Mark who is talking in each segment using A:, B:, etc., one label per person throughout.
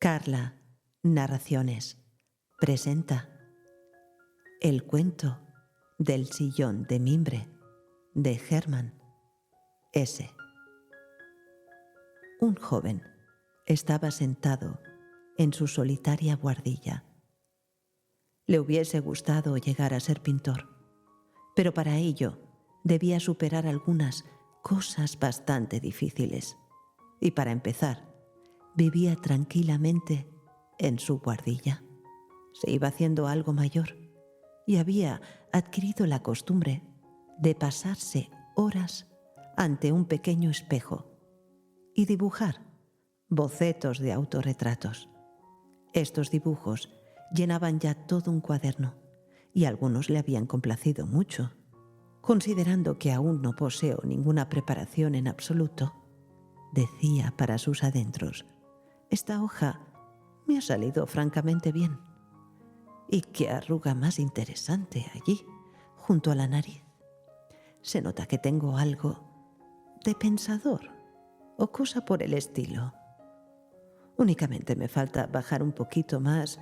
A: Carla Narraciones presenta El cuento del sillón de mimbre de Hermann S. Un joven estaba sentado en su solitaria buhardilla. Le hubiese gustado llegar a ser pintor, pero para ello debía superar algunas cosas bastante difíciles. Y para empezar, vivía tranquilamente en su buhardilla. Se iba haciendo algo mayor y había adquirido la costumbre de pasarse horas ante un pequeño espejo y dibujar bocetos de autorretratos. Estos dibujos llenaban ya todo un cuaderno y algunos le habían complacido mucho. Considerando que aún no poseo ninguna preparación en absoluto, decía para sus adentros: esta hoja me ha salido francamente bien. Y qué arruga más interesante allí, junto a la nariz. Se nota que tengo algo de pensador o cosa por el estilo. Únicamente me falta bajar un poquito más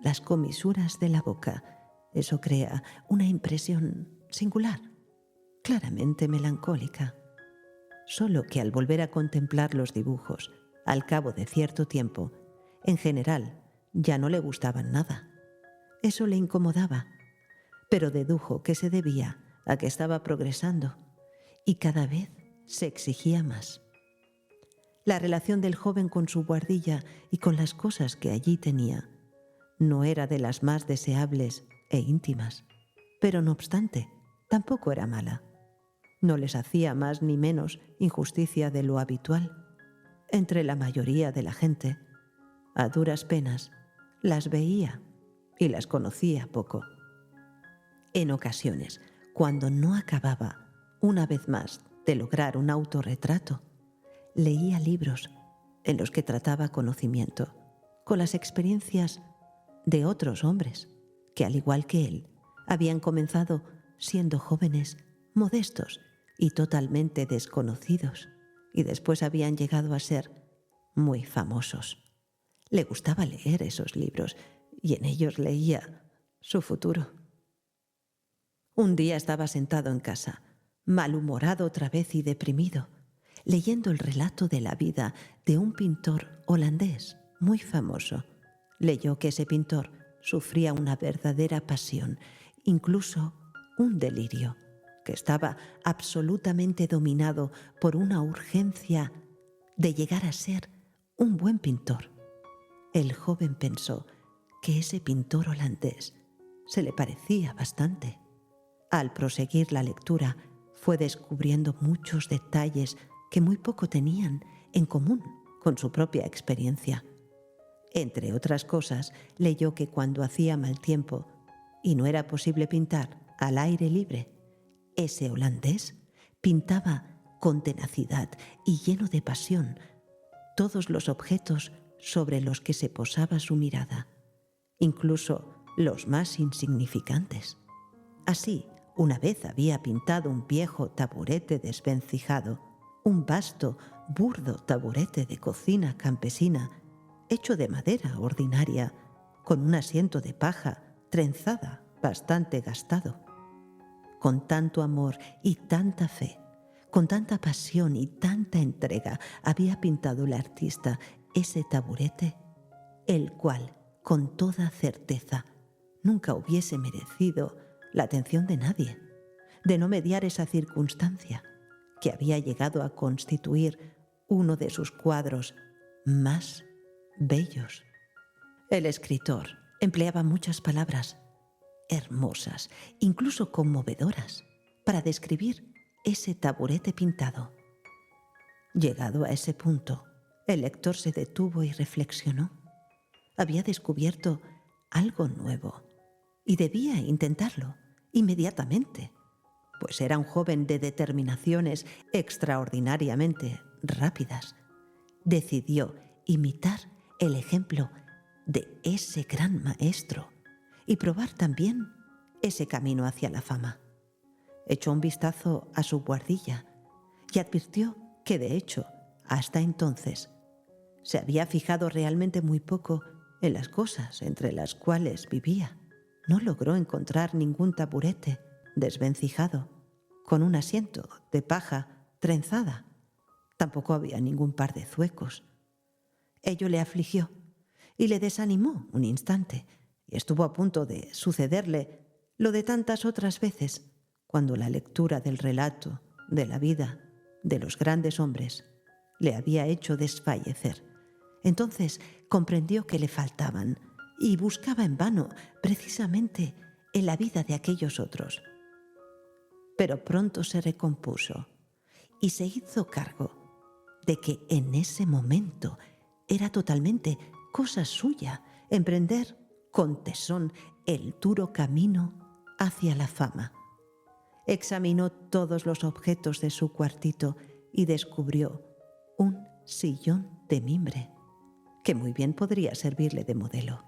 A: las comisuras de la boca. Eso crea una impresión singular, claramente melancólica. Solo que al volver a contemplar los dibujos, al cabo de cierto tiempo, en general ya no le gustaban nada. Eso le incomodaba, pero dedujo que se debía a que estaba progresando y cada vez se exigía más. La relación del joven con su buhardilla y con las cosas que allí tenía no era de las más deseables e íntimas, pero no obstante, tampoco era mala. No les hacía más ni menos injusticia de lo habitual. Entre la mayoría de la gente, a duras penas, las veía y las conocía poco. En ocasiones, cuando no acababa, una vez más, de lograr un autorretrato, leía libros en los que trataba conocimiento, con las experiencias de otros hombres que, al igual que él, habían comenzado siendo jóvenes, modestos y totalmente desconocidos, y después habían llegado a ser muy famosos. Le gustaba leer esos libros y en ellos leía su futuro. Un día estaba sentado en casa, malhumorado otra vez y deprimido, leyendo el relato de la vida de un pintor holandés muy famoso. Leyó que ese pintor sufría una verdadera pasión, incluso un delirio, que estaba absolutamente dominado por una urgencia de llegar a ser un buen pintor. El joven pensó que ese pintor holandés se le parecía bastante. Al proseguir la lectura, fue descubriendo muchos detalles que muy poco tenían en común con su propia experiencia. Entre otras cosas, leyó que cuando hacía mal tiempo y no era posible pintar al aire libre, ese holandés pintaba con tenacidad y lleno de pasión todos los objetos sobre los que se posaba su mirada, incluso los más insignificantes. Así, una vez había pintado un viejo taburete desvencijado, un vasto, burdo taburete de cocina campesina, hecho de madera ordinaria, con un asiento de paja trenzada, bastante gastado. Con tanto amor y tanta fe, con tanta pasión y tanta entrega, había pintado el artista ese taburete, el cual, con toda certeza, nunca hubiese merecido la atención de nadie, de no mediar esa circunstancia que había llegado a constituir uno de sus cuadros más bellos. El escritor empleaba muchas palabras hermosas, incluso conmovedoras, para describir ese taburete pintado. Llegado a ese punto, el lector se detuvo y reflexionó. Había descubierto algo nuevo y debía intentarlo inmediatamente, pues era un joven de determinaciones extraordinariamente rápidas. Decidió imitar el ejemplo de ese gran maestro y probar también ese camino hacia la fama. Echó un vistazo a su buhardilla y advirtió que, de hecho, hasta entonces, Se había fijado realmente muy poco en las cosas entre las cuales vivía. No logró encontrar ningún taburete desvencijado, con un asiento de paja trenzada. Tampoco había ningún par de zuecos. Ello le afligió y le desanimó un instante, y estuvo a punto de sucederle lo de tantas otras veces, cuando la lectura del relato de la vida de los grandes hombres le había hecho desfallecer. Entonces comprendió que le faltaban y buscaba en vano precisamente en la vida de aquellos otros. Pero pronto se recompuso y se hizo cargo de que en ese momento era totalmente cosa suya emprender con tesón el duro camino hacia la fama. Examinó todos los objetos de su cuartito y descubrió un sillón de mimbre, que muy bien podría servirle de modelo.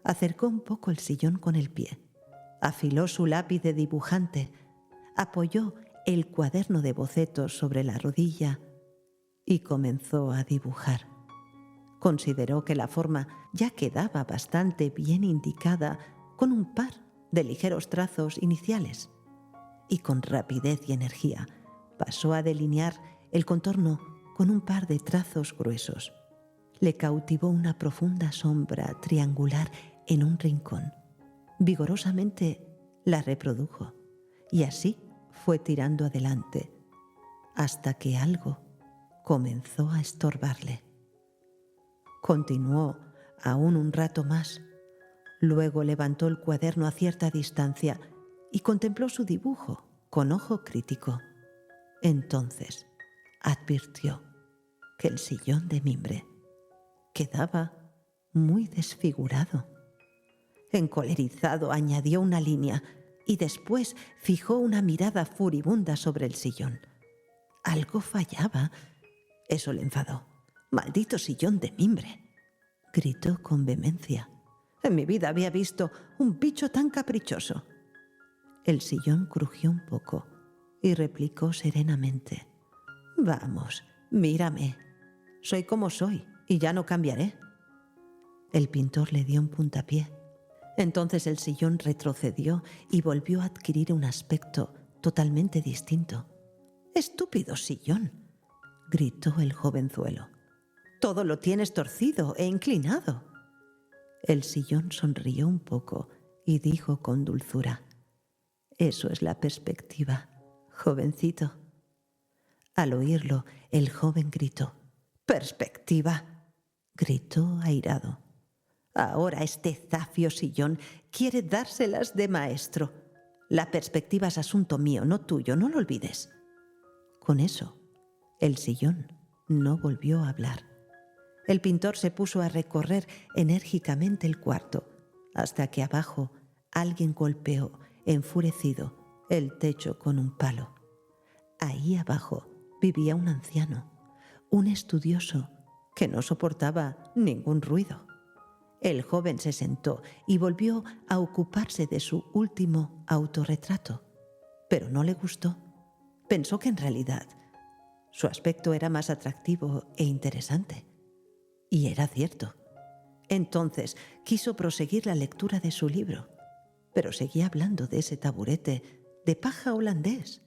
A: Acercó un poco el sillón con el pie, afiló su lápiz de dibujante, apoyó el cuaderno de bocetos sobre la rodilla y comenzó a dibujar. Consideró que la forma ya quedaba bastante bien indicada con un par de ligeros trazos iniciales, y con rapidez y energía pasó a delinear el contorno con un par de trazos gruesos. Le cautivó una profunda sombra triangular en un rincón. Vigorosamente la reprodujo y así fue tirando adelante hasta que algo comenzó a estorbarle. Continuó aún un rato más. Luego levantó el cuaderno a cierta distancia y contempló su dibujo con ojo crítico. Entonces advirtió que el sillón de mimbre quedaba muy desfigurado. Encolerizado, añadió una línea y después fijó una mirada furibunda sobre el sillón. Algo fallaba. Eso le enfadó. «¡Maldito sillón de mimbre!», gritó con vehemencia. «En mi vida había visto un bicho tan caprichoso». El sillón crujió un poco y replicó serenamente: «Vamos, mírame. Soy como soy y ya no cambiaré». El pintor le dio un puntapié. Entonces el sillón retrocedió y volvió a adquirir un aspecto totalmente distinto. «¡Estúpido sillón!», gritó el jovenzuelo. «Todo lo tienes torcido e inclinado». El sillón sonrió un poco y dijo con dulzura: «Eso es la perspectiva, jovencito». Al oírlo, el joven gritó: «¿Perspectiva?», gritó airado. «Ahora este zafio sillón quiere dárselas de maestro. La perspectiva es asunto mío, no tuyo, no lo olvides». Con eso, el sillón no volvió a hablar. El pintor se puso a recorrer enérgicamente el cuarto, hasta que abajo alguien golpeó, enfurecido, el techo con un palo. Ahí abajo vivía un anciano, un estudioso, que no soportaba ningún ruido. El joven se sentó y volvió a ocuparse de su último autorretrato, pero no le gustó. Pensó que en realidad su aspecto era más atractivo e interesante. Y era cierto. Entonces quiso proseguir la lectura de su libro, pero seguía hablando de ese taburete de paja holandés,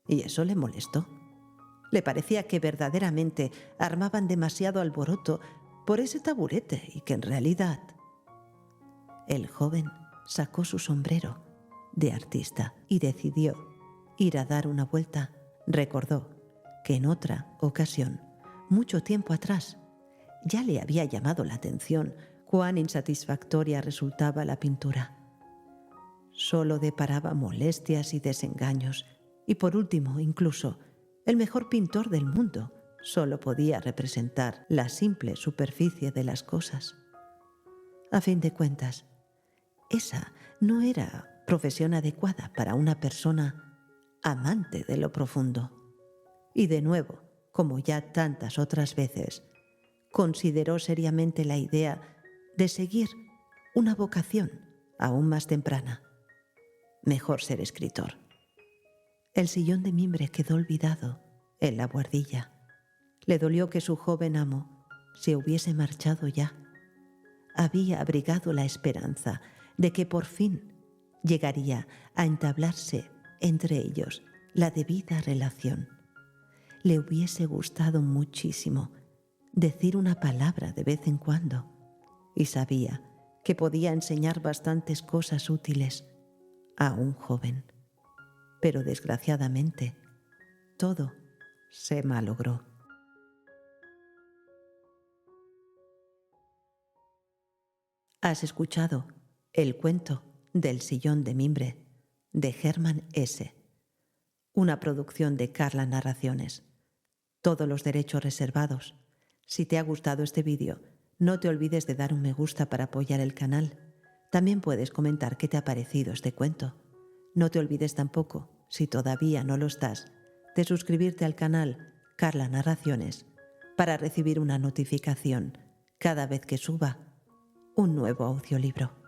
A: y eso le molestó. Le parecía que verdaderamente armaban demasiado alboroto por ese taburete y que en realidad... El joven sacó su sombrero de artista y decidió ir a dar una vuelta. Recordó que en otra ocasión, mucho tiempo atrás, ya le había llamado la atención cuán insatisfactoria resultaba la pintura. Solo deparaba molestias y desengaños, y por último, incluso, el mejor pintor del mundo solo podía representar la simple superficie de las cosas. A fin de cuentas, esa no era profesión adecuada para una persona amante de lo profundo. Y de nuevo, como ya tantas otras veces, consideró seriamente la idea de seguir una vocación aún más temprana. Mejor ser escritor. El sillón de mimbre quedó olvidado en la buhardilla. Le dolió que su joven amo se hubiese marchado ya. Había abrigado la esperanza de que por fin llegaría a entablarse entre ellos la debida relación. Le hubiese gustado muchísimo decir una palabra de vez en cuando y sabía que podía enseñar bastantes cosas útiles a un joven. Pero desgraciadamente, todo se malogró. Has escuchado el cuento del sillón de mimbre de Hermann Hesse, una producción de Carla Narraciones. Todos los derechos reservados. Si te ha gustado este vídeo, no te olvides de dar un me gusta para apoyar el canal. También puedes comentar qué te ha parecido este cuento. No te olvides tampoco, si todavía no lo estás, de suscribirte al canal Carla Narraciones para recibir una notificación cada vez que suba un nuevo audiolibro.